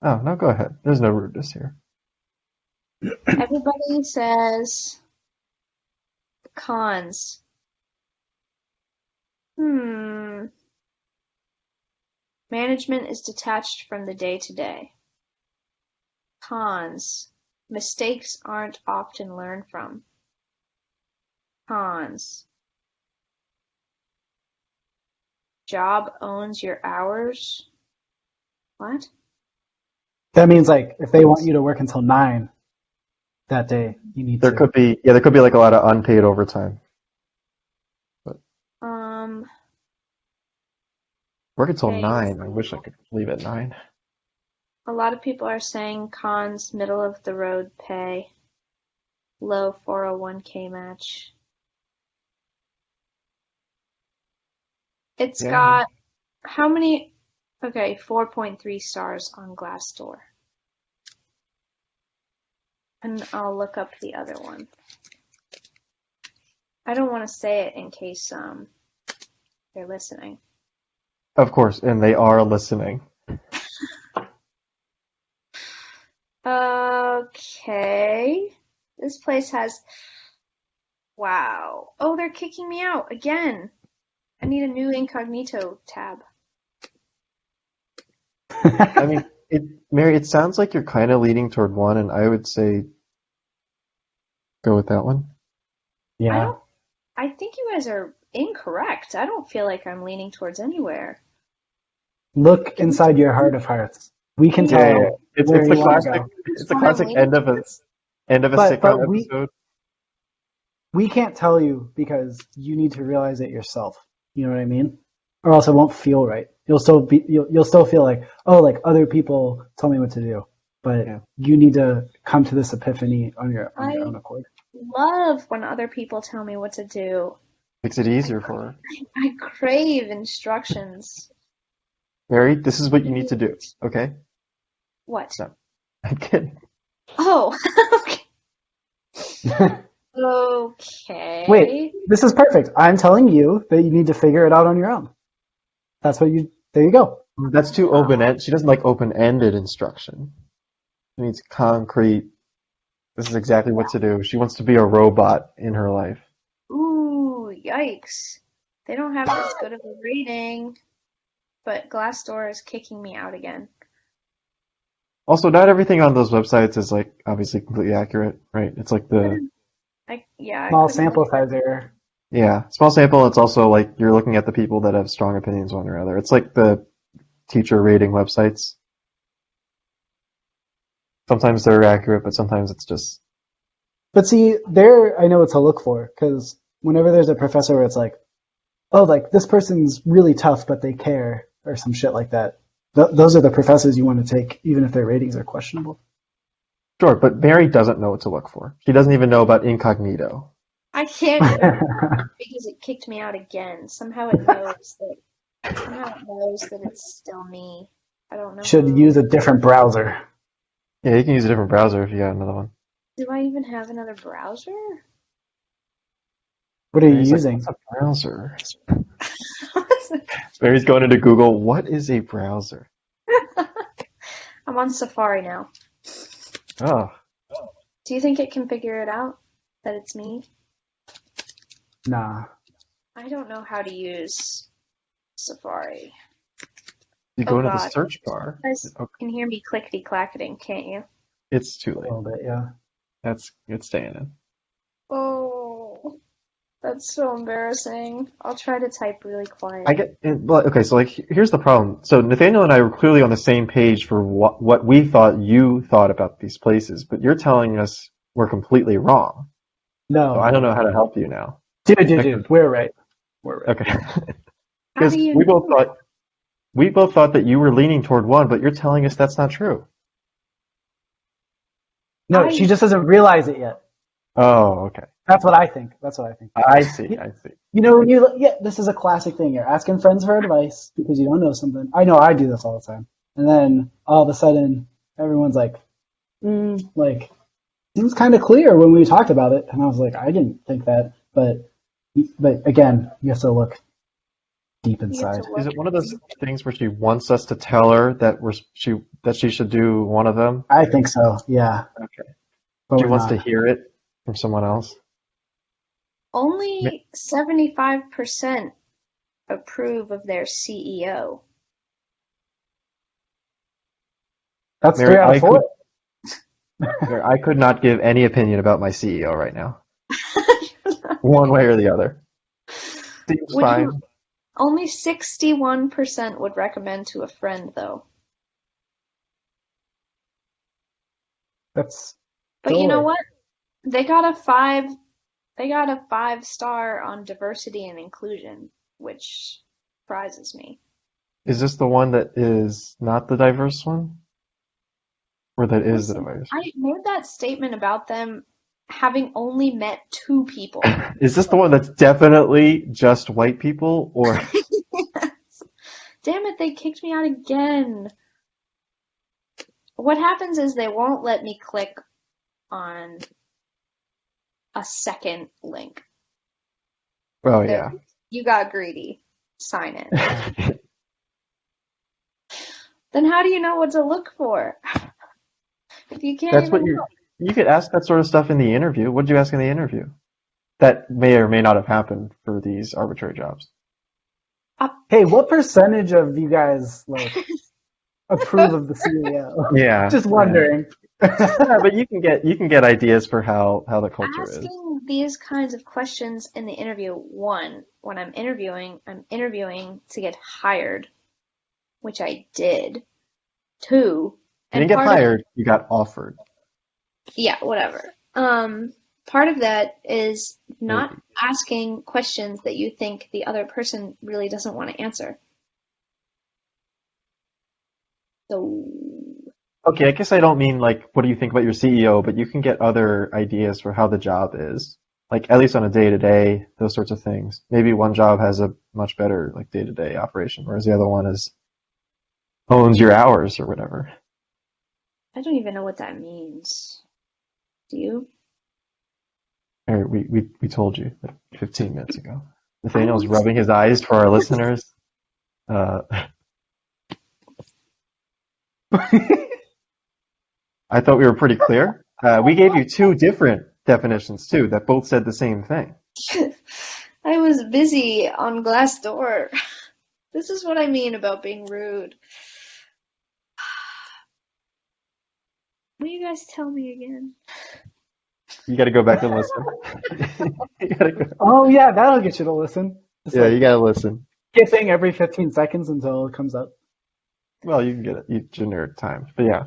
Oh, no, go ahead. There's no rudeness here. Everybody says cons. Management is detached from the day-to-day. Cons. Mistakes aren't often learned from. Cons. job owns your hours. What? That means like if they want you to work until 9 that day, you need There to. could be like a lot of unpaid overtime. But work until Okay. 9. I wish I could leave at 9. A lot of people are saying cons, middle of the road pay, low 401k match. It's Yeah. got how many? Okay, 4.3 stars on Glassdoor. And I'll look up the other one. I don't want to say it in case they're listening. Of course, and they are listening. Okay. This place has... Wow. Oh, they're kicking me out again. I need a new incognito tab. I mean, Mary, it sounds like you're kind of leaning toward one, and I would say go with that one. Yeah. I think you guys are incorrect. I don't feel like I'm leaning towards anywhere. Look inside your heart of hearts. We can tell. Yeah. It's where the you wanna classic. go. It's the classic end of a But sitcom we- episode. We can't tell you because you need to realize it yourself. You know what I mean? Or else it won't feel right. You'll still feel like, oh, like other people tell me what to do. But Yeah. you need to come to this epiphany on your own accord. Love when other people tell me what to do. Makes it easier for her. I crave instructions. Mary, this is what you need to do. Okay? What? No. I'm kidding. Oh, okay. Wait, this is perfect. I'm telling you that you need to figure it out on your own. There you go. That's too open-ended. She doesn't like open-ended instruction. She needs concrete. This is exactly what to do. She wants to be a robot in her life. Ooh, yikes. They don't have as good of a rating, but Glassdoor is kicking me out again. Also, not everything on those websites is like obviously completely accurate, right? It's like the I Small couldn't sample look- size error. small sample. It's also like you're looking at the people that have strong opinions one or other. It's like the teacher rating websites. Sometimes they're accurate, but sometimes it's just But see, there I know what to look for because whenever there's a professor where it's like, oh, like this person's really tough, but they care, or some shit like that. Those are the professors you want to take, even if their ratings are questionable. sure. But Mary doesn't know what to look for. She doesn't even know about incognito. I can't even because it kicked me out again. Somehow it knows that it's still me. I don't know. Should use a different browser. Yeah, you can use a different browser if you got another one. Do I even have another browser? What are you Mary's like, using? what's a browser? Mary's going into Google. What is a browser? I'm on Safari now. Oh, Do you think it can figure it out that it's me? Nah. I don't know how to use Safari. you go Oh, into the God. search bar. You guys Okay, can hear me clickety-clacketing, can't you? it's too A late. little bit, yeah. It's staying in. Oh, that's so embarrassing. I'll try to type really quiet. Okay, so like here's the problem. So Nathaniel and I were clearly on the same page for what we thought you thought about these places, but you're telling us we're completely wrong. No. So I don't know how to help you now. Dude, we're right. We're right. Okay. How Because do you we know? both thought that you were leaning toward one, but you're telling us that's not true. No, I- she just doesn't realize it yet. Oh, okay. That's what I think. I see. You know, this is a classic thing. You're asking friends for advice because you don't know something. I know I do this all the time. And then all of a sudden, everyone's like, like, seems kind of clear when we talked about it. And I was like, I didn't think that. But again, you have to look deep inside. Is it one of those things where she wants us to tell her that she should do one of them? I think so, yeah. Okay. But She we're wants not. to hear it from someone else. Only 75% approve of their CEO. That's Mary, 3 out of 4. I could not give any opinion about my CEO right now. One way or the other. Seems Would fine. you- Only 61% would recommend to a friend, though. That's But still you know like, what? They got a 5-star on diversity and inclusion, which surprises me. Is this the one that is not the diverse one? Or that is the Listen, diverse? I made that statement about them having only met 2 people. Is this the one that's definitely just white people? Or Damn it, they kicked me out again. What happens is they won't let me click on a second link. oh There, yeah. you got greedy. Sign in. Then how do you know what to look for? If you can't That's even what look. you could ask that sort of stuff in the interview. What did you ask in the interview? That may or may not have happened for these arbitrary jobs. hey, what percentage of you guys like approve of the CEO? Yeah. Just wondering. Yeah, but you can get ideas for how the culture is. Asking these kinds of questions in the interview, one, when I'm interviewing to get hired, which I did. 2, You and didn't get part of hired, you got offered. yeah, whatever. Part of that is not asking questions that you think the other person really doesn't want to answer. So, Okay, I guess I don't mean like what do you think about your CEO, but you can get other ideas for how the job is. Like at least on a day-to-day, those sorts of things. Maybe one job has a much better like day-to-day operation, whereas the other one owns your hours or whatever. I don't even know what that means. Do you? Or we told you like 15 minutes ago. Nathaniel's rubbing his eyes for our listeners. I thought we were pretty clear. We gave you 2 different definitions too that both said the same thing. I was busy on Glassdoor. This is what I mean about being rude. Will you guys tell me again? You got to go back and listen. You gotta go. Oh yeah, that'll get you to listen. It's Yeah, like you got to listen. skipping every 15 seconds until it comes up. Well, you can get it generic time, but yeah.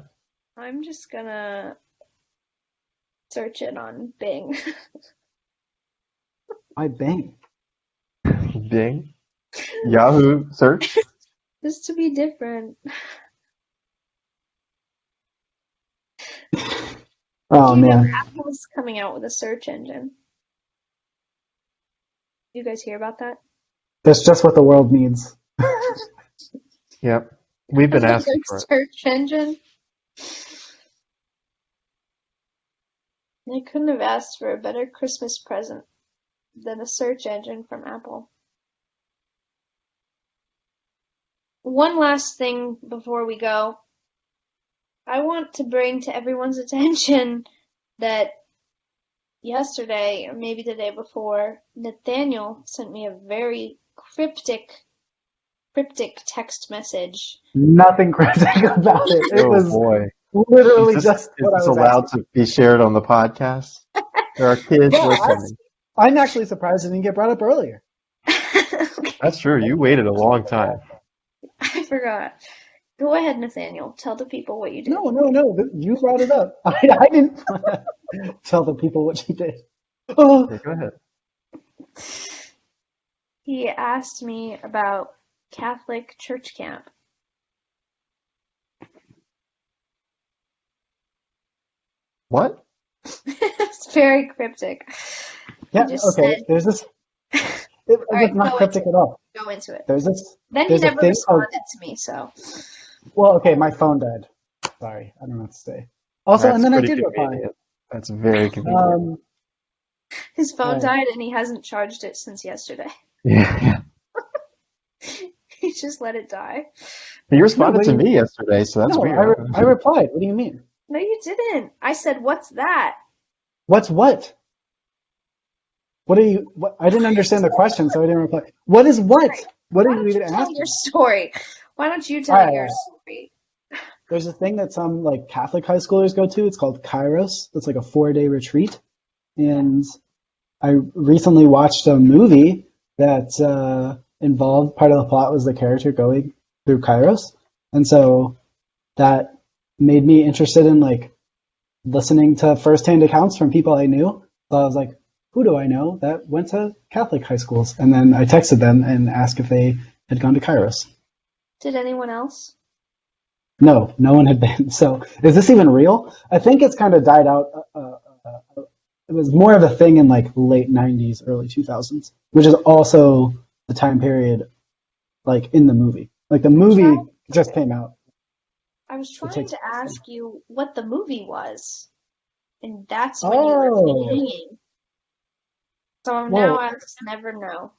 I'm just gonna search it on Bing. I bang. Bing, Yahoo search. Just to be different. Oh man. Apple's coming out with a search engine. You guys hear about that? That's just what the world needs. Yep, we've been Another asking for it. search engine. They couldn't have asked for a better Christmas present than a search engine from Apple. One last thing before we go. I want to bring to everyone's attention that yesterday, or maybe the day before, Nathaniel sent me a very cryptic text message. Nothing cryptic about it. It Oh was boy, literally is just what I this was allowed asking. to be shared on the podcast? There are kids Yeah, listening. I'm actually surprised it didn't get brought up earlier. Okay, That's true. You waited a long time. I forgot. Go ahead, Nathaniel. Tell the people what you did. No. You brought it up. I didn't tell the people what you did. Oh, Okay, go ahead. He asked me about Catholic church camp. What? It's very cryptic. yeah. He just Okay. said, There's this. all right, It's not go cryptic at all. into it. There's this. Then he There's a never thing. responded to me, so. Well, okay. My phone died. Sorry, I don't know what to say. Also, That's and then I pretty did reply. convenient. That's very convenient. His phone Right. died and he hasn't charged it since yesterday. Yeah. He just let it die. But you responded what to do you- me yesterday, so that's No, weird. I replied. What do you mean? No, you didn't. I said, what's that? What's what? What are you? What, I didn't understand the question, so I didn't reply. What is what? What Why are don't you you even tell asking? your story? Why don't you tell Alright, your alright. story? There's a thing that some like Catholic high schoolers go to. It's called Kairos. It's like a 4-day retreat. And I recently watched a movie that involved. Part of the plot was the character going through Kairos, and so that made me interested in like listening to firsthand accounts from people I knew. So I was like, who do I know that went to Catholic high schools? And then I texted them and asked if they had gone to Kairos. Did anyone else? No, no one had been. So is this even real? I think it's kind of died out. It was more of a thing in like late 90s, early 2000s, which is also the time period like in the movie. Like the movie just came out. I was trying to ask you what the movie was, and that's when you were hanging. So now I just never know.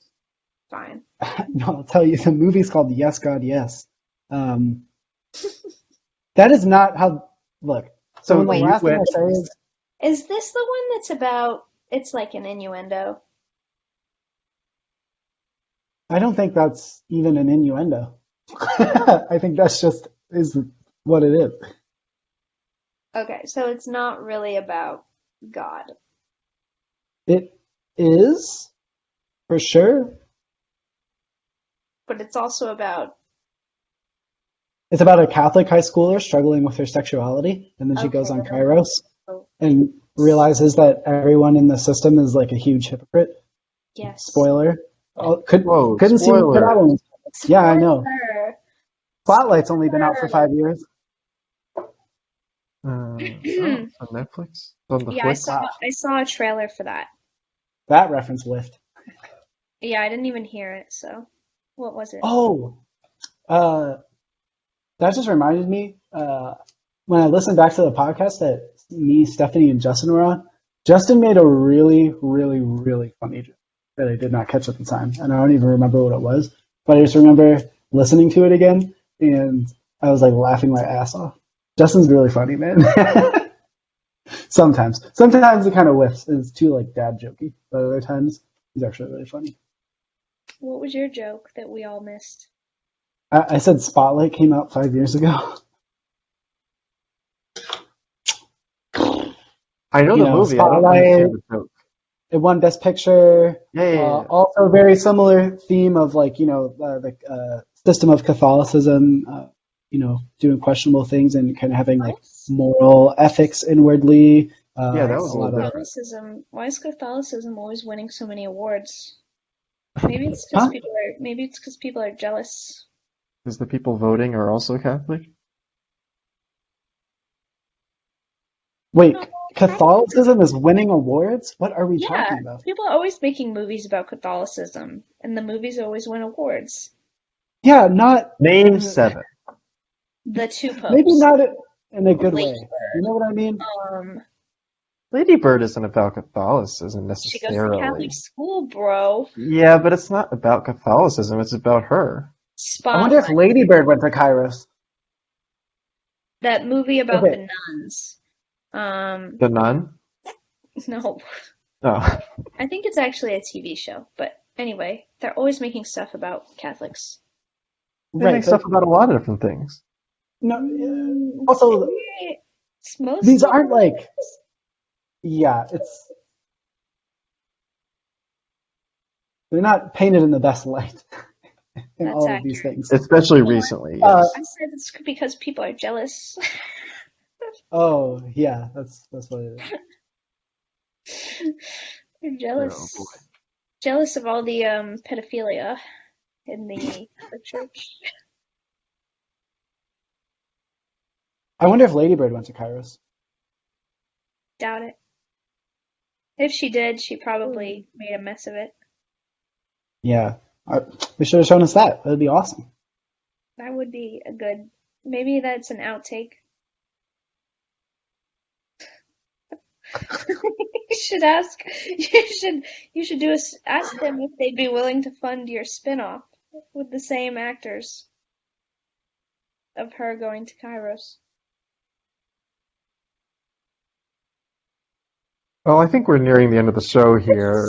Fine. No, I'll tell you, the movie's called Yes, God, Yes. That is not how. Look. So the last thing I say is this the one that's about? It's like an innuendo. I don't think that's even an innuendo. I think that's just is what it is. Okay, so it's not really about God. It is, for sure. But it's also about... It's about a Catholic high schooler struggling with her sexuality, and then she goes on Kairos and realizes that everyone in the system is like a huge hypocrite. Yes. Spoiler. Couldn't see what that one. Yeah, I know. Spotlight's only been out for 5 years. On Netflix? On the I saw a trailer for that. That reference whiffed. Yeah, I didn't even hear it, so what was it? Oh, that just reminded me, when I listened back to the podcast that me, Stephanie, and Justin were on, Justin made a really, really, really funny joke that I did not catch at the time, and I don't even remember what it was, but I just remember listening to it again, and I was like laughing my ass off. Justin's really funny, man. Sometimes it kind of whiffs, and it's too like dad jokey, but other times he's actually really funny. What was your joke that we all missed? I said Spotlight came out 5 years ago. I know the movie. Spotlight, it won Best Picture. Yeah. Also, a very similar theme of like the system of Catholicism. Doing questionable things and kind of having like moral ethics inwardly. That was a lot of Catholicism. Why is Catholicism always winning so many awards? Maybe it's because people are jealous. Because the people voting are also Catholic? Wait, Catholicism is winning awards? What are we talking about? People are always making movies about Catholicism, and the movies always win awards. Yeah, not... Name 7. The two popes. Maybe not in a good way. You know what I mean? Lady Bird isn't about Catholicism necessarily. She goes to Catholic school, bro. Yeah, but it's not about Catholicism. It's about her. I wonder if Lady Bird went to Kairos. That movie about the nuns. The Nun? No. Oh. I think it's actually a TV show. But anyway, they're always making stuff about Catholics. They make stuff about a lot of different things. No, also, these aren't like... Yeah, they're not painted in the best light in all of these things. Especially recently, yes. I said it's because people are jealous. Oh, yeah, that's what it is. They're jealous. Oh, boy. Jealous of all the pedophilia in the church. I wonder if Lady Bird went to Kairos. Doubt it. If she did, she probably made a mess of it. Yeah. They should have shown us that. That would be awesome. That would be a good... Maybe that's an outtake. You should ask... You should ask them if they'd be willing to fund your spin-off with the same actors of her going to Kairos. Well, I think we're nearing the end of the show here.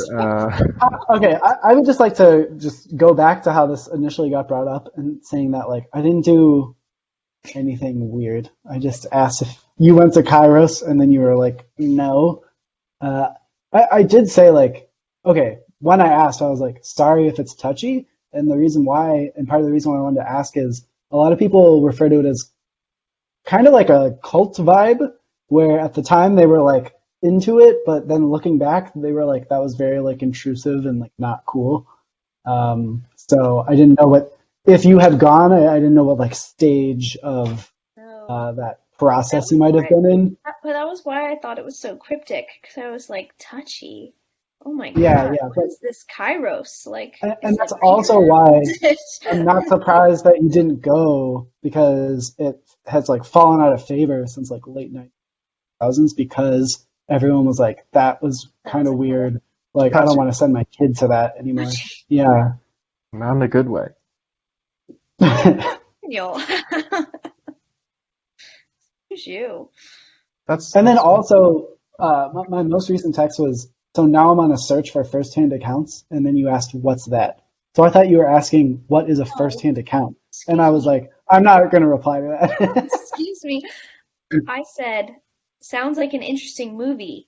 Okay, I would just like to just go back to how this initially got brought up and saying that, like, I didn't do anything weird. I just asked if you went to Kairos, and then you were like, no. I did say, like, okay, when I asked, I was like, sorry if it's touchy, And the reason why, and part of the reason why I wanted to ask is a lot of people refer to it as kind of like a cult vibe, where at the time they were like into it, but then looking back, they were like, that was very like intrusive and like not cool. So I didn't know what, if you had gone, I didn't know what like stage of No. that That process you was might have why, been in. but that was why I thought it was so cryptic, because I was like, touchy. Oh my Yeah, God, yeah, what is this Kairos? Like, and is it that's also real? why Is it? I'm not surprised that you didn't go because it has like fallen out of favor since like late 2000s because everyone was like, that was That kind was of a cult. weird. Like, I don't Touchy. want to send my kid to that anymore. Touchy. Yeah. Not in a good way. Daniel. Who's you? And then That's also, my most recent text was, so now I'm on a search for first-hand accounts, and then you asked, what's that? So I thought you were asking, what is a Oh, first-hand account? And excuse I was me. like, I'm not going to reply to that. Excuse me. I said, sounds like an interesting movie.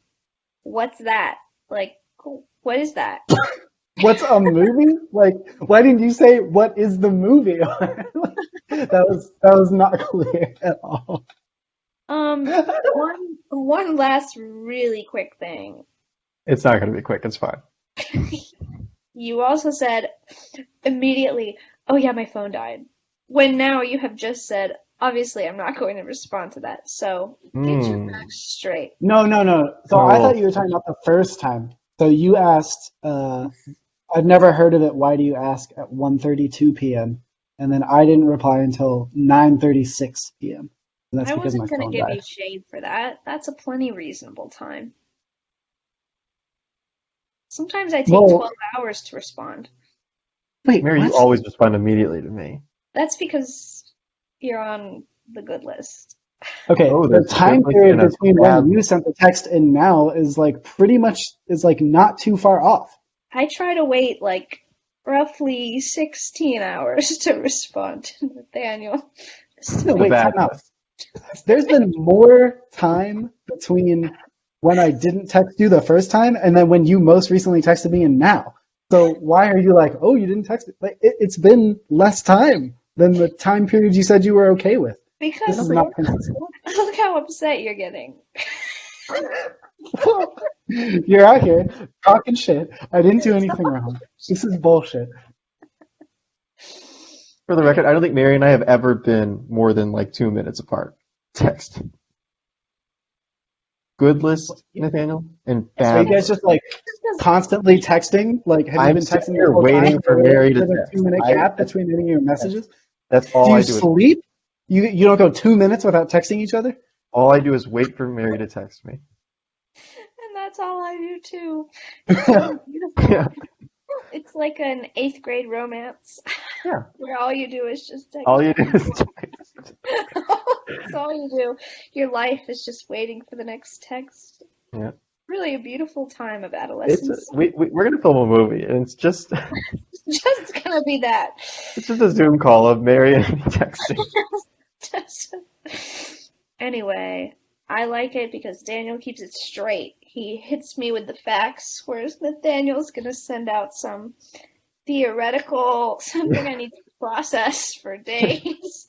What's that? Like, cool. What is that? What's a movie? Like, why didn't you say, what is the movie? That was not clear at all. One last really quick thing. it's not going to be quick. It's fine. You also said immediately, "Oh yeah, my phone died." When now you have just said, "Obviously, I'm not going to respond to that." So get your Hmm. facts straight. No, no, no. So I thought So you were talking about the first time. So you asked, I've never heard of it. Why do you ask at 1:32 p.m.? And then I didn't reply until 9:36 p.m. And that's I because my wasn't gonna phone give you died. shade for that. That's a plenty reasonable time. Sometimes I take Well, 12 hours to respond. wait, Mary, you what? always respond immediately to me. That's because you're on the good list. Okay, Oh, the there's a good time list period and a between when bad you list. sent the text and now is like pretty much is like not too far off. I try to wait like roughly 16 hours to respond to Nathaniel. Just to No, The make wait, sure. time bad out. list. There's been more time between when I didn't text you the first time and then when you most recently texted me and now. So why are you like, oh, you didn't text me? Like, it's been less time than the time period you said you were okay with. This is Because not consistent. look how upset you're getting. You're out here talking shit. I didn't do anything wrong. This is bullshit. For the record, I don't think Mary and I have ever been more than like 2 minutes apart. Text. Good list, Nathaniel, and It's Are you bad guys list. just like because constantly texting? Like, have you I'm been sitting texting this here whole time waiting for Mary to with a text. 2 minute I gap that's, between any of your that's messages? that's Do all you I do. sleep? You don't go 2 minutes without texting each other? All I do is wait for Mary to text me. and that's all I do too. It's really beautiful. Yeah, It's like an eighth grade romance yeah. where all you do is just text All you do back and is forth. That's all you do. Your life is just waiting for the next text. yeah. Really a beautiful time of It's adolescence. we're gonna film a movie, and it's just It's just gonna be that. it's just a Zoom call of Mary and me texting. Just- Anyway, I like it because Daniel keeps it straight. He hits me with the facts, whereas Nathaniel's gonna send out some theoretical something I need to process for days.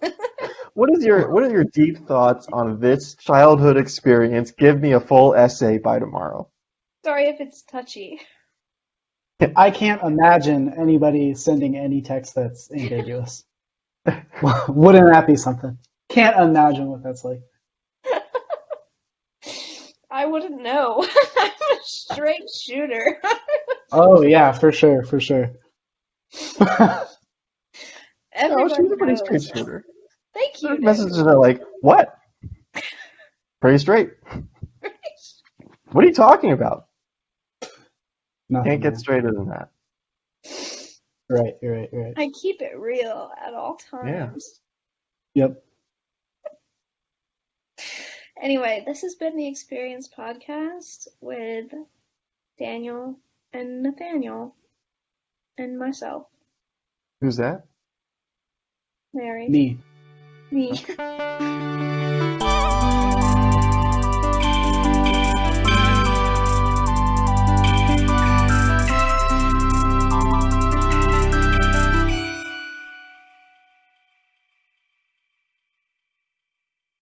What are your deep thoughts on this childhood experience? Give me a full essay by tomorrow. Sorry if it's touchy. I can't imagine anybody sending any text that's ambiguous. Wouldn't that be something? Can't imagine what that's like. I wouldn't know. I'm a straight shooter. Oh yeah, for sure, for sure. No, Everybody she's a pretty straight knows. shooter. Thank Her you, messages Daniel. are like, what? Pretty straight. What are you talking about? Nothing, Can't get man. straighter than that. Right, you're right, you're right. I keep it real at all Yeah. times. Yep. Anyway, this has been the Experience Podcast with Daniel and Nathaniel and myself, Who's that? Mary, Me. me.